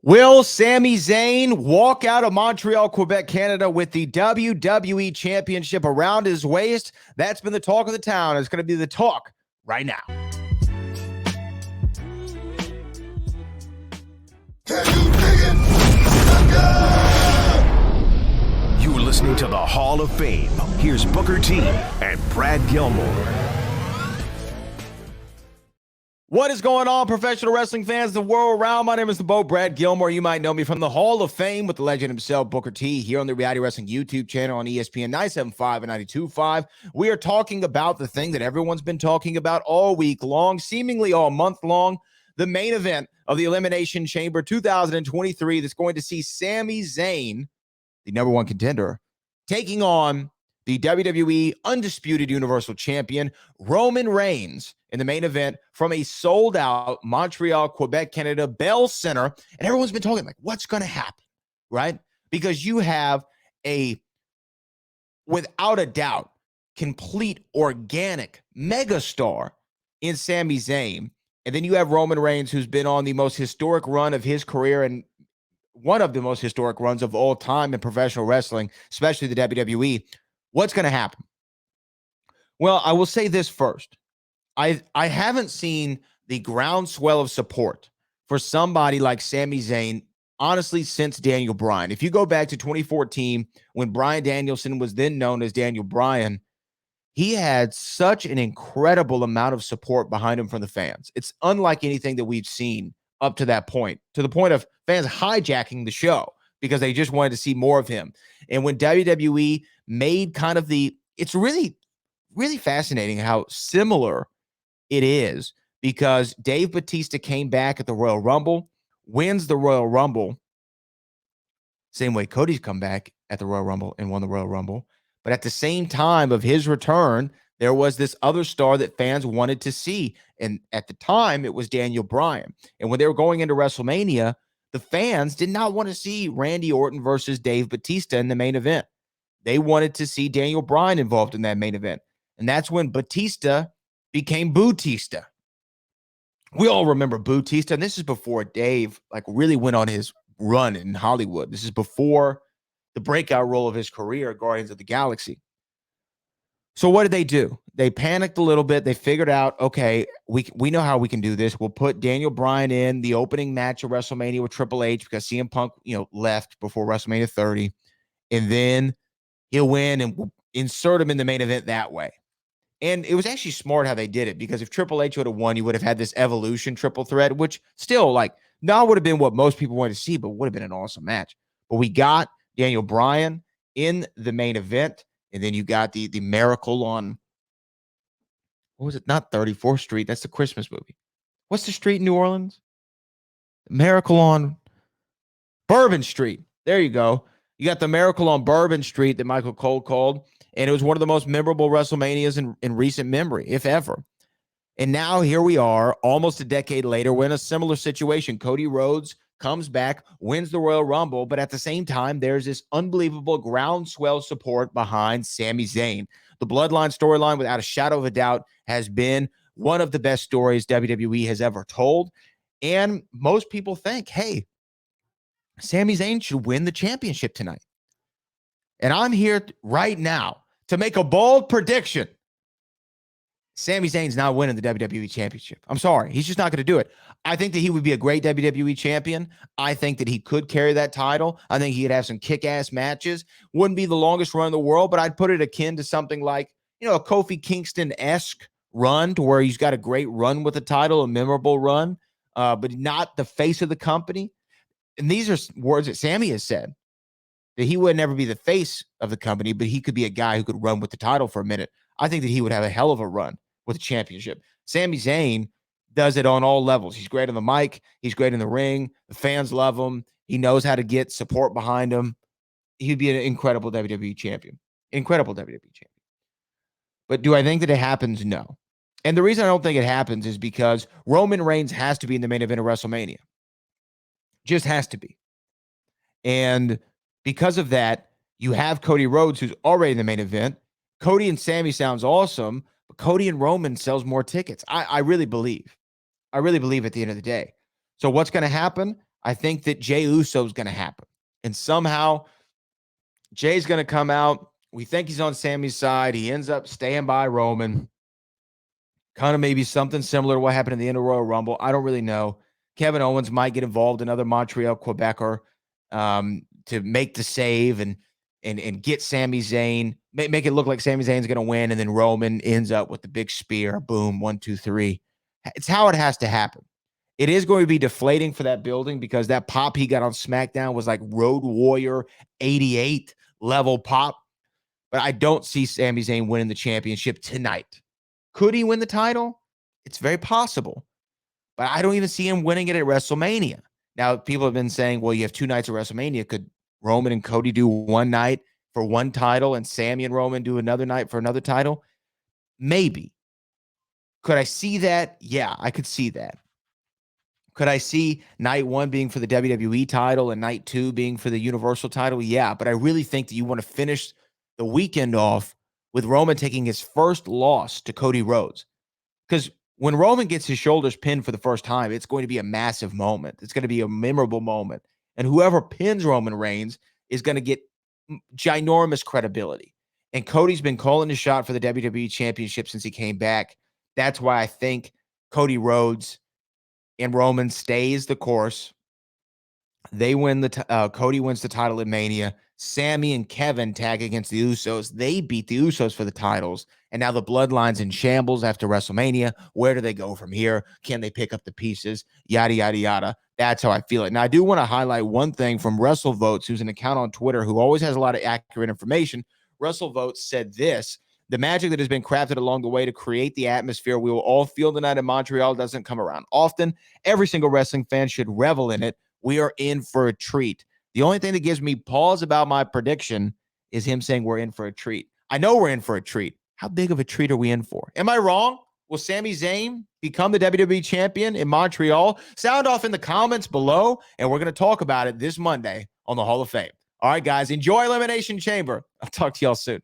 Will Sami Zayn walk out of Montreal, Quebec, Canada with the WWE Championship around his waist? That's been the talk of the town. It's going to be the talk right now. Can you dig it? You're listening to the Hall of Fame. Here's Booker T and Brad Gilmore. What is going on, professional wrestling fans the world around? My name is the Bo Brad Gilmore. You might know me from the Hall of Fame with the legend himself, Booker T, here on the Reality Wrestling YouTube channel on ESPN 975 and 92.5. We are talking about the thing that everyone's been talking about all week long, seemingly all month long, the main event of the Elimination Chamber 2023 that's going to see Sami Zayn, the number one contender, taking on the WWE Undisputed Universal Champion, Roman Reigns, in the main event from a sold-out Montreal, Quebec, Canada, Bell Center. And everyone's been talking like, what's going to happen, right? Because you have a, without a doubt, complete organic megastar in Sami Zayn. And then you have Roman Reigns, who's been on the most historic run of his career and one of the most historic runs of all time in professional wrestling, especially the WWE. What's going to happen? Well, I will say this first. I haven't seen the groundswell of support for somebody like Sami Zayn, honestly, since Daniel Bryan. If you go back to 2014, when Bryan Danielson was then known as Daniel Bryan, he had such an incredible amount of support behind him from the fans. It's unlike anything that we've seen up to that point, to the point of fans hijacking the show because they just wanted to see more of him. And when WWE made kind of it's really, really fascinating how similar it is, because Dave Batista came back at the Royal Rumble, wins the Royal Rumble, same way Cody's come back at the Royal Rumble and won the Royal Rumble. But at the same time of his return, there was this other star that fans wanted to see. And at the time, it was Daniel Bryan. And when they were going into WrestleMania, the fans did not want to see Randy Orton versus Dave Batista in the main event. They wanted to see Daniel Bryan involved in that main event. And that's when Batista became Boutista. We all remember Boutista, and this is before Dave really went on his run in Hollywood. This is before the breakout role of his career, Guardians of the Galaxy. So what did they do? They panicked a little bit. They figured out, okay, we know how we can do this. We'll put Daniel Bryan in the opening match of WrestleMania with Triple H because CM Punk, left before WrestleMania 30, and then he'll win, and we'll insert him in the main event that way. And it was actually smart how they did it, because if Triple H would have won, you would have had this Evolution triple threat, which still, not would have been what most people wanted to see, but would have been an awesome match. But we got Daniel Bryan in the main event, and then you got the Miracle on, what was it? Not 34th Street. That's the Christmas movie. What's the street in New Orleans? Miracle on Bourbon Street. There you go. You got the Miracle on Bourbon Street that Michael Cole called, and it was one of the most memorable WrestleManias in recent memory, if ever. And now here we are, almost a decade later, we're in a similar situation. Cody Rhodes comes back, wins the Royal Rumble, but at the same time, there's this unbelievable groundswell support behind Sami Zayn. The Bloodline storyline, without a shadow of a doubt, has been one of the best stories WWE has ever told. And most people think, hey, Sami Zayn should win the championship tonight. And I'm here right now to make a bold prediction. Sami Zayn's not winning the WWE Championship. I'm sorry. He's just not going to do it. I think that he would be a great WWE champion. I think that he could carry that title. I think he could have some kick-ass matches. Wouldn't be the longest run in the world, but I'd put it akin to something like, a Kofi Kingston-esque run, to where he's got a great run with the title, a memorable run, but not the face of the company. And these are words that Sami has said, that he would never be the face of the company, but he could be a guy who could run with the title for a minute. I think that he would have a hell of a run with a championship. Sami Zayn does it on all levels. He's great on the mic. He's great in the ring. The fans love him. He knows how to get support behind him. He'd be an incredible WWE champion. Incredible WWE champion. But do I think that it happens? No. And the reason I don't think it happens is because Roman Reigns has to be in the main event of WrestleMania. Just has to be. And because of that, you have Cody Rhodes, who's already in the main event. Cody and Sami sounds awesome, but Cody and Roman sells more tickets. I really believe. I really believe at the end of the day. So what's going to happen? I think that Jey Uso is going to happen. And somehow Jay's going to come out. We think he's on Sami's side. He ends up staying by Roman. Kind of maybe something similar to what happened in the end of Royal Rumble. I don't really know. Kevin Owens might get involved, another Montreal Quebecer, to make the save and get Sami Zayn, make it look like Sami Zayn's going to win, and then Roman ends up with the big spear. Boom, 1, 2, 3. It's how it has to happen. It is going to be deflating for that building because that pop he got on SmackDown was like Road Warrior 88 level pop. But I don't see Sami Zayn winning the championship tonight. Could he win the title? It's very possible. But I don't even see him winning it at WrestleMania. Now, people have been saying, well, you have 2 nights of WrestleMania. Could Roman and Cody do one night for one title and Sami and Roman do another night for another title? Maybe. Could I see that? Yeah, I could see that. Could I see night 1 being for the WWE title and night 2 being for the Universal title? Yeah, but I really think that you want to finish the weekend off with Roman taking his first loss to Cody Rhodes. Because when Roman gets his shoulders pinned for the first time, it's going to be a massive moment. It's going to be a memorable moment. And whoever pins Roman Reigns is going to get ginormous credibility. And Cody's been calling his shot for the WWE Championship since he came back. That's why I think Cody Rhodes and Roman stays the course. They win Cody wins the title at Mania. Sami and Kevin tag against the Usos. They beat the Usos for the titles. And now the Bloodline's in shambles after WrestleMania. Where do they go from here? Can they pick up the pieces? Yada, yada, yada. That's how I feel it. Now, I do want to highlight one thing from WrestleVotes, who's an account on Twitter who always has a lot of accurate information. WrestleVotes said this: the magic that has been crafted along the way to create the atmosphere we will all feel tonight in Montreal doesn't come around often. Every single wrestling fan should revel in it. We are in for a treat. The only thing that gives me pause about my prediction is him saying we're in for a treat. I know we're in for a treat. How big of a treat are we in for? Am I wrong? Will Sami Zayn become the WWE champion in Montreal? Sound off in the comments below, and we're going to talk about it this Monday on the Hall of Fame. All right, guys, enjoy Elimination Chamber. I'll talk to y'all soon.